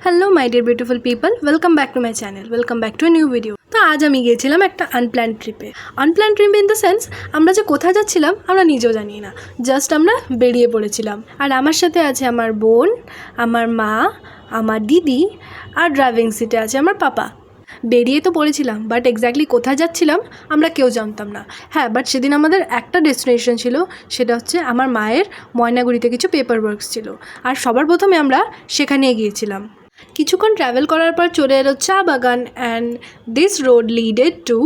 Hello my dear beautiful people, welcome back to my channel, welcome back to a new video. তো আজ আমি গিয়েছিলাম একটা unplanned ট্রিপে। Unplanned trip in the sense আমরা যে কোথায় যাচ্ছিলাম আমরা নিজেও জানি না, জাস্ট আমরা বেরিয়ে পড়েছিলাম। আর আমার সাথে আছে আমার বোন, আমার মা, আমার দিদি, আর ড্রাইভিং সিটে আছে আমার পাপা। বেরিয়ে তো পড়েছিলাম, বাট এক্স্যাক্টলি কোথায় যাচ্ছিলাম আমরা কেউ জানতাম না। হ্যাঁ, বাট সেদিন আমাদের একটা ডেস্টিনেশন ছিল, সেটা হচ্ছে আমার মায়ের ময়নাগুড়িতে কিছু পেপার ওয়ার্কস ছিল, আর সবার প্রথমে আমরা সেখানে গিয়েছিলাম। কিছুক্ষণ ট্রাভেল করার পর চলে এলো চা বাগান, and this road leaded to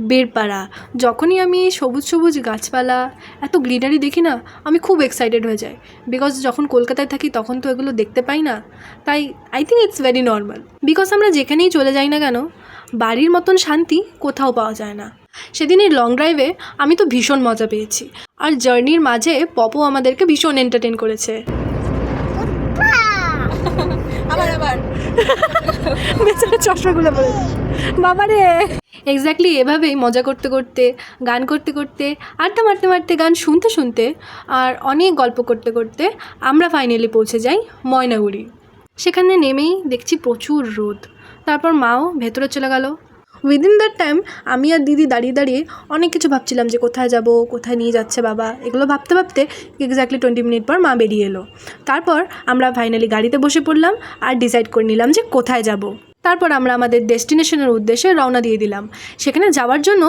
Birpara. যখনই আমি সবুজ সবুজ গাছপালা, এত গ্রিনারি দেখি না, আমি খুব এক্সাইটেড হয়ে যাই। বিকজ যখন কলকাতায় থাকি তখন তো এগুলো দেখতে পাই না, তাই I think it's very normal. Because আমরা যেখানেই চলে যাই না কেন, বাড়ির মতন শান্তি কোথাও পাওয়া যায় না। সেদিন এই লং ড্রাইভে আমি তো ভীষণ মজা পেয়েছি, আর জার্নির মাঝে পপও আমাদেরকে ভীষণ এন্টারটেন করেছে। চশমাগুলো পরে বাবারে। এক্স্যাক্টলি এভাবেই মজা করতে করতে, গান করতে করতে, আড্ডা মারতে মারতে, গান শুনতে শুনতে, আর অনেক গল্প করতে করতে আমরা ফাইনালি পৌঁছে যাই ময়নাগুড়ি। সেখানে নেমেই দেখছি প্রচুর রোদ। তারপর মাও ভেতরে চলে গেল। উইদিন দ্যাট টাইম আমি আর দিদি দাঁড়িয়ে দাঁড়িয়ে অনেক কিছু ভাবছিলাম যে কোথায় যাব, কোথায় নিয়ে যাচ্ছে বাবা। এগুলো ভাবতে ভাবতে এক্স্যাক্টলি 20 মিনিট পর মা বেরিয়ে এলো। তারপর আমরা ফাইনালি গাড়িতে বসে পড়লাম আর ডিসাইড করে নিলাম যে কোথায় যাব। তারপর আমরা আমাদের ডেস্টিনেশনের উদ্দেশ্যে রওনা দিয়ে দিলাম। সেখানে যাওয়ার জন্য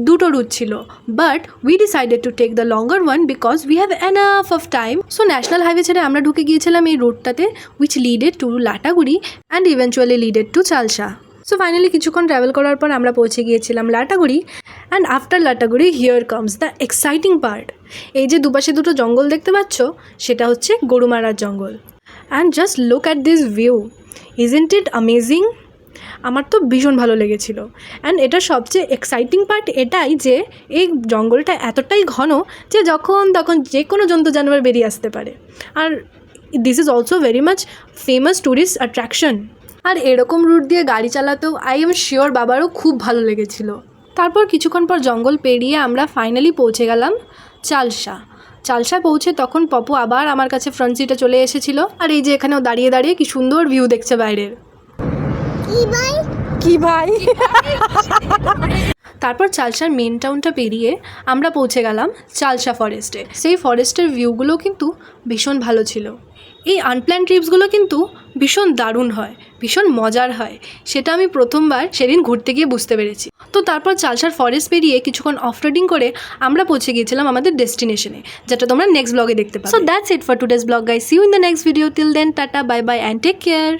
দুটো রুট ছিল, but we decided to take the longer one because we have enough of time. So national highway ছেড়ে আমরা ঢুকে গিয়েছিলাম এই রুটটাতে, which leaded to Lataguri and eventually leaded to Chalsa. So finally কিছুক্ষণ ট্রাভেল করার পর আমরা পৌঁছে গিয়েছিলাম Lataguri, and after Lataguri here comes the exciting part. এই যে দুপাশে দুটো জঙ্গল দেখতে পাচ্ছ, সেটা হচ্ছে গরুমারার জঙ্গল। And just look at this view, isn't it amazing? আমার তো ভীষণ ভালো লেগেছিল। অ্যান্ড এটার সবচেয়ে এক্সাইটিং পার্ট এটাই যে এই জঙ্গলটা এতটাই ঘন যে যখন তখন যে কোনো জন্তু জানোয়ার বেরিয়ে আসতে পারে। আর this is also very much famous tourist attraction. আর এরকম রুট দিয়ে গাড়ি চালাতেও আই এম শিওর বাবারও খুব ভালো লেগেছিল। তারপর কিছুক্ষণ পর জঙ্গল পেরিয়ে আমরা ফাইনালি পৌঁছে গেলাম চালসা পৌঁছে তখন পপু আবার আমার কাছে ফ্রন্ট সিটে চলে এসেছিল। আর এই যে এখানেও দাঁড়িয়ে দাঁড়িয়ে কি সুন্দর ভিউ দেখছে বাইরের। কি ভাই তারপর চালসার মেন টাউনটা পেরিয়ে আমরা পৌঁছে গেলাম চালসা ফরেস্টে। সেই ফরেস্টের ভিউগুলো কিন্তু ভীষণ ভালো ছিল। এই আনপ্ল্যান ট্রিপসগুলো কিন্তু ভীষণ দারুণ হয়, ভীষণ মজার হয়। সেটা আমি প্রথমবার সেদিন ঘুরতে গিয়ে বুঝতে পেরেছি। তো তারপর চালসার ফরেস্ট পেরিয়ে কিছুক্ষণ অফ রোডিং করে আমরা পৌঁছে গিয়েছিলাম আমাদের ডেস্টিনেশনে, যেটা তোমরা নেক্সট ব্লগে দেখতে পাবে। So that's it for today's blog guys. See you in the next video. Till then tata, bye bye and take care.